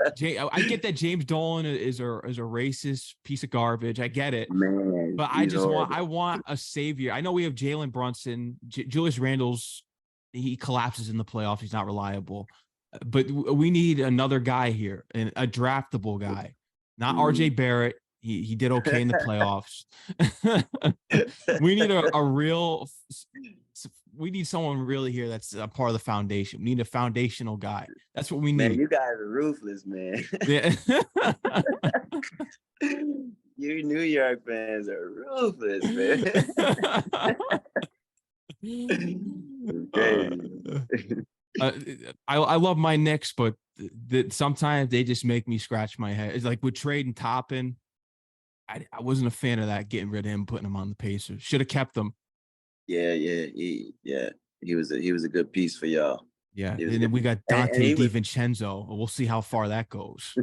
I get that James Dolan is a racist piece of garbage. I get it. Man, But he's horrible. I want a savior. I know we have Jalen Brunson, Julius Randle's. He collapses in the playoffs. He's not reliable. But we need another guy here, and a draftable guy, not RJ Barrett. He did okay in the playoffs. We need a real. We need someone really here that's a part of the foundation. We need a foundational guy. That's what we need. Man, you guys are ruthless, man. Yeah. You New York fans are ruthless, man. I love my Knicks, but sometimes they just make me scratch my head. It's like with trading Toppin. I wasn't a fan of that, getting rid of him, putting him on the Pacers. Should have kept him. Yeah, he was a good piece for y'all. Yeah, and then we got Dante DiVincenzo. We'll see how far that goes.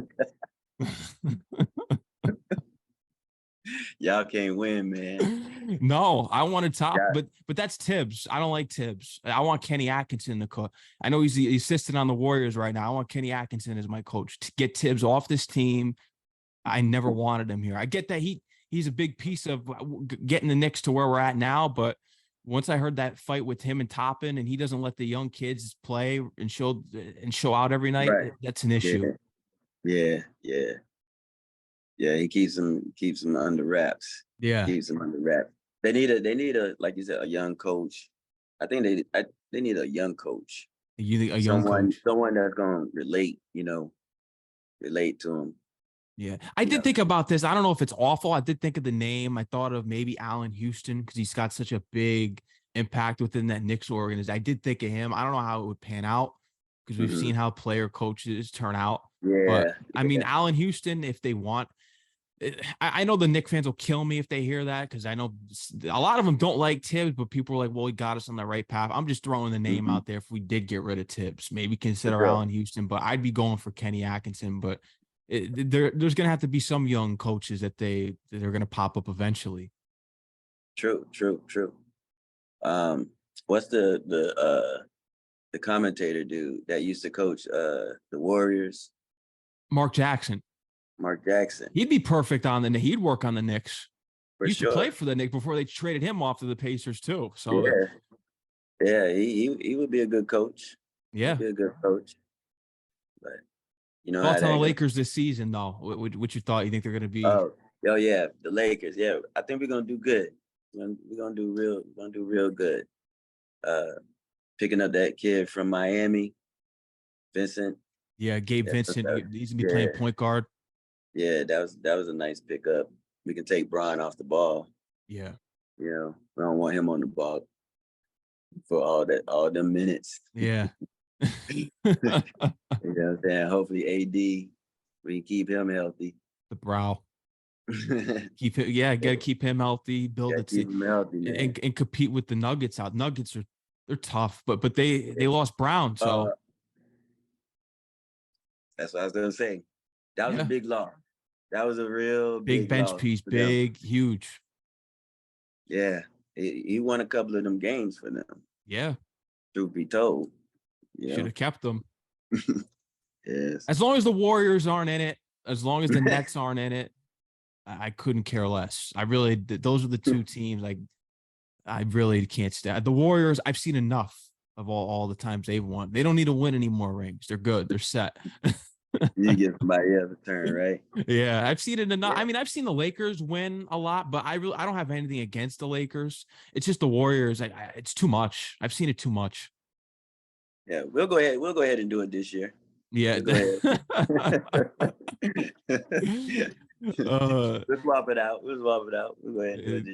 Y'all can't win, man. No, I wanted top, but that's Tibbs. I don't like Tibbs. I want Kenny Atkinson to coach. I know he's the assistant on the Warriors right now. I want Kenny Atkinson as my coach to get Tibbs off this team. I never wanted him here. I get that he's a big piece of getting the Knicks to where we're at now, but once I heard that fight with him and Toppin, and he doesn't let the young kids play and show out every night, that's an issue. Yeah. He keeps them under wraps. Yeah, keeps them under wraps. They need a like you said, a young coach. I think they need a young coach. You think a young coach, someone that's gonna relate to him. Yeah, I did think about this. I don't know if it's awful. I did think of the name. I thought of maybe Allen Houston because he's got such a big impact within that Knicks organization. I did think of him. I don't know how it would pan out because we've seen how player coaches turn out. Yeah, but I mean, Allen Houston, if they want, I know the Knicks fans will kill me if they hear that because I know a lot of them don't like Tibbs, but people are like, well, he got us on the right path. I'm just throwing the name out there. If we did get rid of Tibbs, maybe consider Allen Houston, but I'd be going for Kenny Atkinson. But there's going to have to be some young coaches that they're going to pop up eventually. True. What's the commentator dude that used to coach the Warriors? Mark Jackson. He'd be perfect on the. He'd work on the Knicks. He used to play for the Knicks before they traded him off to the Pacers too. So he would be a good coach. Yeah, he'd be a good coach. But thoughts on the Lakers this season, though? What you thought? You think they're going to be? Oh yeah, the Lakers. Yeah, I think we're gonna do good. We're gonna do real good. Picking up that kid from Miami, Vincent. Yeah, Gabe Vincent. He's gonna be playing point guard. Yeah, that was a nice pickup. We can take Brian off the ball. Yeah. We don't want him on the ball for all them minutes. Yeah. You know what I'm saying? Hopefully AD, we can keep him healthy. The brow. Keep him, gotta keep him healthy, build the team and compete with the Nuggets out. Nuggets they're tough, but they lost Brown, so that's what I was gonna say. That was a big loss. That was a real big bench piece, huge. Yeah. He won a couple of them games for them. Yeah. Truth be told. Should have kept them. Yes. As long as the Warriors aren't in it, as long as the Nets aren't in it, I couldn't care less. I really, those are the two teams I really can't stand. The Warriors, I've seen enough of all the times they've won. They don't need to win any more rings. They're good. They're set. You give somebody else a turn, right? Yeah, I've seen it enough. I mean, I've seen the Lakers win a lot, but I don't have anything against the Lakers. It's just the Warriors. It's too much. I've seen it too much. Yeah, we'll go ahead and do it this year. Yeah. Go ahead. Let's swap it out. Let's swap it out. We'll go ahead and do it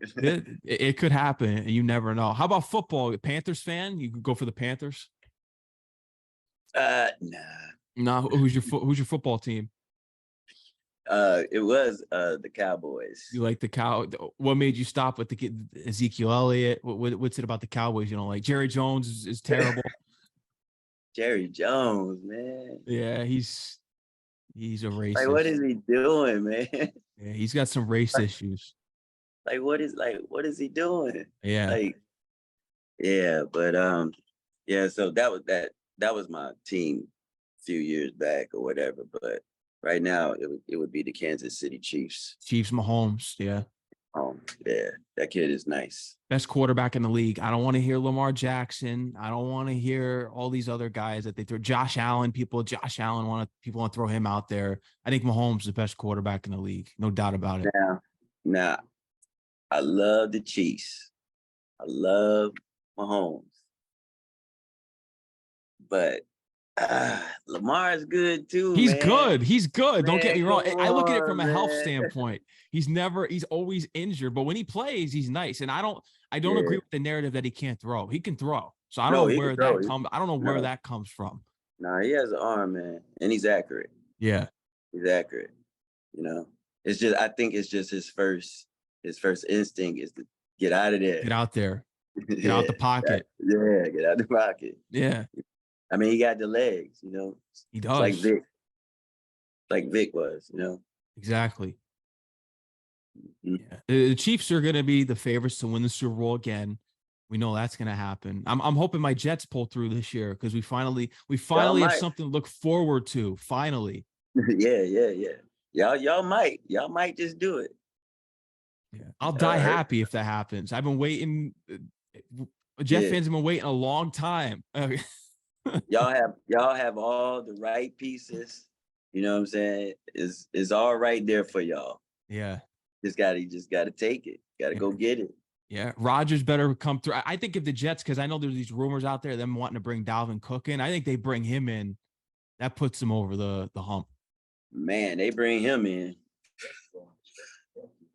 this year. It could happen. You never know. How about football? Panthers fan? You could go for the Panthers? Nah. No. Who's your football team? It was the Cowboys. You like the cow? What made you stop with the Ezekiel Elliott? What's it about the Cowboys you don't like? Jerry Jones is terrible. Jerry Jones, man. Yeah, he's a racist. Like, what is he doing, man? Yeah, he's got some race issues. What is he doing? Yeah. Like, yeah, but yeah, so that was my team a few years back or whatever. But right now it would be the Kansas City Chiefs. Chiefs Mahomes, yeah. Yeah, that kid is nice. Best quarterback in the league. I don't want to hear Lamar Jackson. I don't want to hear all these other guys that they throw. Josh Allen, people want to throw him out there. I think Mahomes is the best quarterback in the league. No doubt about it. Now, I love the Chiefs. I love Mahomes. But Lamar is good too. He's man. good. He's good. Man, don't get me wrong. I look at it from a health man. standpoint. He's always injured, but when he plays, he's nice. And I don't agree with the narrative that he can't throw. He can throw. So I don't know where that comes. I don't know where that comes from. Nah, he has an arm, man, and he's accurate. Yeah, he's accurate. You know, it's just I think it's just his first instinct is to get out of there. Get out there. Get out the pocket. Yeah, get out the pocket. Yeah. I mean, he got the legs, you know. He does. It's like Vic was, you know. Exactly. Mm-hmm. Yeah. The Chiefs are going to be the favorites to win the Super Bowl again. We know that's going to happen. I'm hoping my Jets pull through this year because we finally have something to look forward to. Finally. Yeah. Y'all might just do it. Yeah. I'll die happy if that happens. I've been waiting. Jet fans have been waiting a long time. y'all have all the right pieces. You know what I'm saying? It's all right there for y'all. Yeah. You just gotta take it. Gotta go get it. Yeah. Rodgers better come through. I think if the Jets, because I know there's these rumors out there, them wanting to bring Dalvin Cook in. I think they bring him in. That puts him over the hump. Man, they bring him in.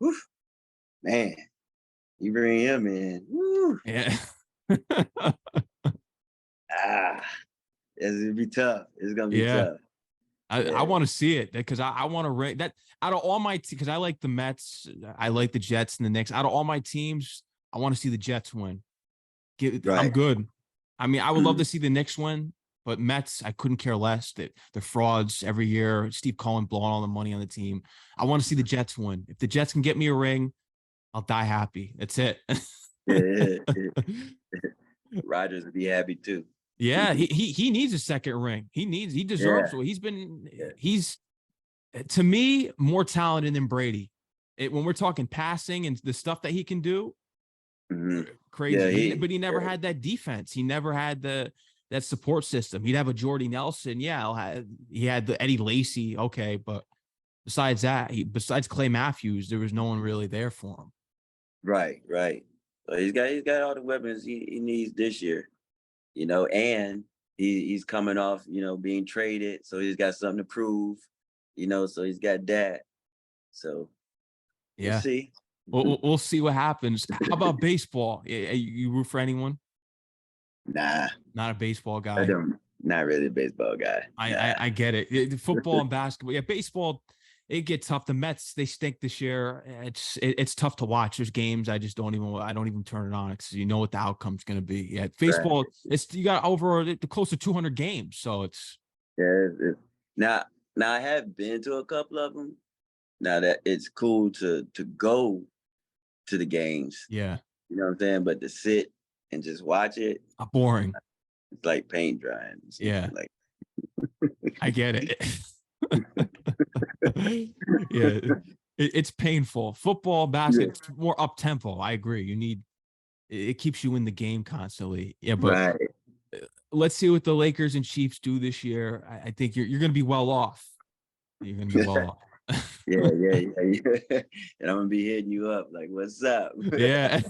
Woo. Man, you bring him in. Woo. Yeah. It's gonna be tough. It's gonna be tough. I want to see it because I want to rank that out of all my because I like the Mets, I like the Jets and the Knicks. Out of all my teams, I want to see the Jets win. I'm good. I mean, I would love to see the Knicks win, but Mets, I couldn't care less. They're frauds every year. Steve Cohen blowing all the money on the team. I want to see the Jets win. If the Jets can get me a ring, I'll die happy. That's it. Rodgers would be happy too. Yeah, he needs a second ring. He deserves it. He's to me more talented than Brady. When we're talking passing and the stuff that he can do, crazy. But he never had that defense. He never had that support system. He'd have a Jordy Nelson. Yeah, he had the Eddie Lacy. Okay, but besides that, besides Clay Matthews, there was no one really there for him. Right. But he's got all the weapons he needs this year. You know, and he's coming off, you know, being traded. So he's got something to prove, you know, so he's got that. So we'll see. We'll see what happens. How about baseball? You root for anyone? Nah. Not a baseball guy. Not really a baseball guy. I get it. Football and basketball. Yeah, baseball, it gets tough. The Mets, they stink this year. It's tough to watch. There's games I don't even turn it on because you know what the outcome's going to be. Yeah, baseball. You got over close to 200 games, so it's. Yeah. Now I have been to a couple of them. Now that it's cool to go to the games. Yeah. You know what I'm saying, but to sit and just watch it. Boring. It's like paint drying. Yeah. Like. I get it. Yeah, it's painful. Football, basketball, it's more up tempo. I agree. It keeps you in the game constantly. Yeah, but let's see what the Lakers and Chiefs do this year. I think you're going to be well off. You're going to be well off. Yeah. And I'm gonna be hitting you up like, "What's up?" Yeah.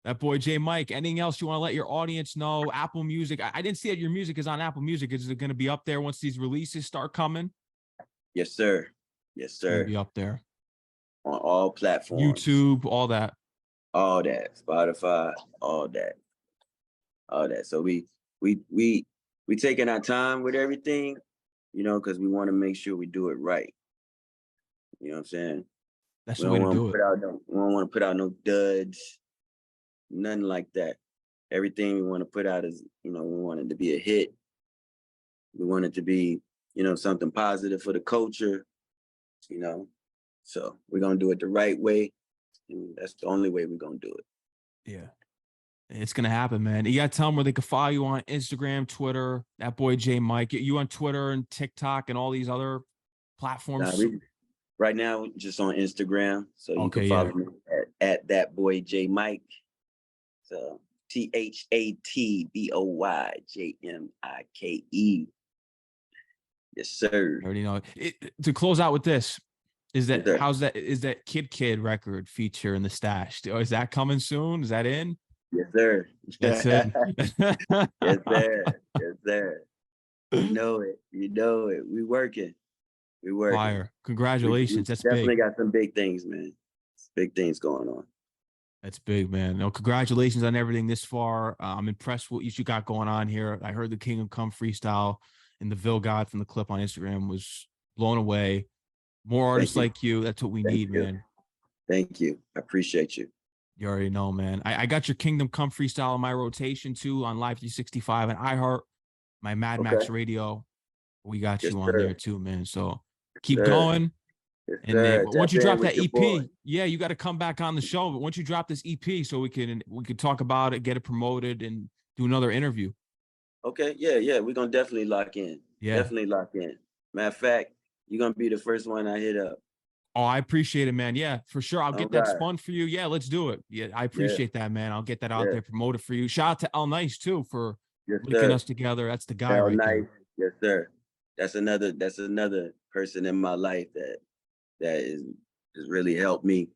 That boy J Mike. Anything else you want to let your audience know? Apple Music. I didn't see that your music is on Apple Music. Is it going to be up there once these releases start coming? Yes, sir. Yes, It's going to sir. be up there. On all platforms. YouTube, all that. All that. Spotify, all that. All that. So we taking our time with everything, you know, because we want to make sure we do it right. You know what I'm saying? That's We the way don't to want do to it. we don't want to put out no duds, nothing like that. Everything we want to put out is, you know, we want it to be a hit. We want it to be, you know, something positive for the culture, you know. So we're gonna do it the right way. And that's the only way we're gonna do it. Yeah. It's gonna happen, man. You gotta tell them where they can follow you on Instagram, Twitter. That boy J Mike. You on Twitter and TikTok and all these other platforms. Right now, just on Instagram, so you can Okay, follow yeah. me at ThatBoyJMike. So ThatBoyJMike. Yes, sir. I already know to close out with this. Is that Yes, is that Kid record feature in the stash? Is that coming soon? Is that in? yes, sir. That's it. Yes, sir. Yes, sir. You know it. You know it. We working. We working. Fire. We Congratulations. That's definitely big. got some big things, man. Big things going on. That's big, man. No, congratulations on everything this far. I'm impressed with what you got going on here. I heard the Kingdom Come Freestyle and the Ville God from the clip on Instagram was blown away. More artists like you. That's what we need, man. Thank you. I appreciate you. You already know, man. I got your Kingdom Come Freestyle in my rotation too on Live 365 and iHeart, my Mad Max Radio. We got you on there too, man. So keep going. Yes, and then once you drop that EP, boy. yeah, you got to come back on the show. But once you drop this EP, so we can talk about it, get it promoted, and do another interview. Okay, yeah, we're gonna definitely lock in. Yeah, definitely lock in. Matter of fact, you're gonna be the first one I hit up. Oh, I appreciate it, man. Yeah, for sure. I'll get that God. spun for you. Yeah, let's do it. Yeah, I appreciate that, man. I'll get that out there, promote it for you. Shout out to L Nice too for linking us together. That's the guy right there. Yes, sir. That's another person in my life that has really helped me.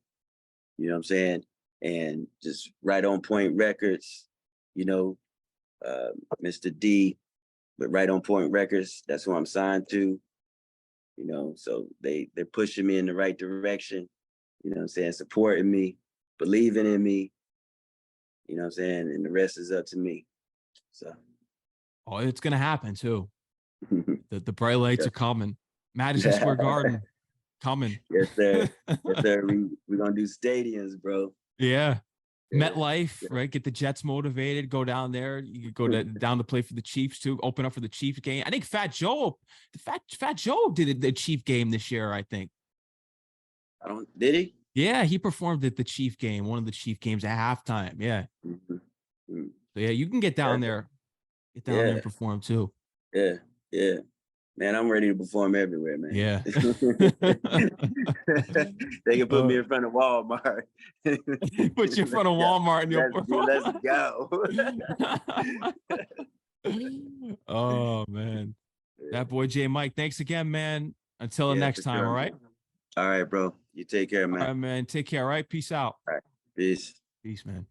You know what I'm saying? And just Right On Point Records, you know, Mr. D, but Right On Point Records, that's who I'm signed to. You know, so they're pushing me in the right direction, you know what I'm saying, supporting me, believing in me, you know what I'm saying, and the rest is up to me. So it's gonna happen too. The bright lights are coming. Madison Square Garden coming. Yes, sir. Yes, sir. We're gonna do stadiums, bro. Yeah. MetLife, right? Get the Jets motivated. Go down there. You could go down to play for the Chiefs too. Open up for the Chiefs game. I think Fat Joe did the Chief game this year. I think. Did he? Yeah, he performed at the Chief game, one of the Chief games at halftime. Yeah. So yeah, you can get down there, there and perform too. Yeah. Man, I'm ready to perform everywhere, man. Yeah. They can put me in front of Walmart. Put you in front of Walmart and let's go. Oh, man. That boy J Mike, thanks again, man. Until the next time, all right? All right, bro. You take care, man. All right, man. Take care, all right? Peace out. All right. Peace. Peace, man.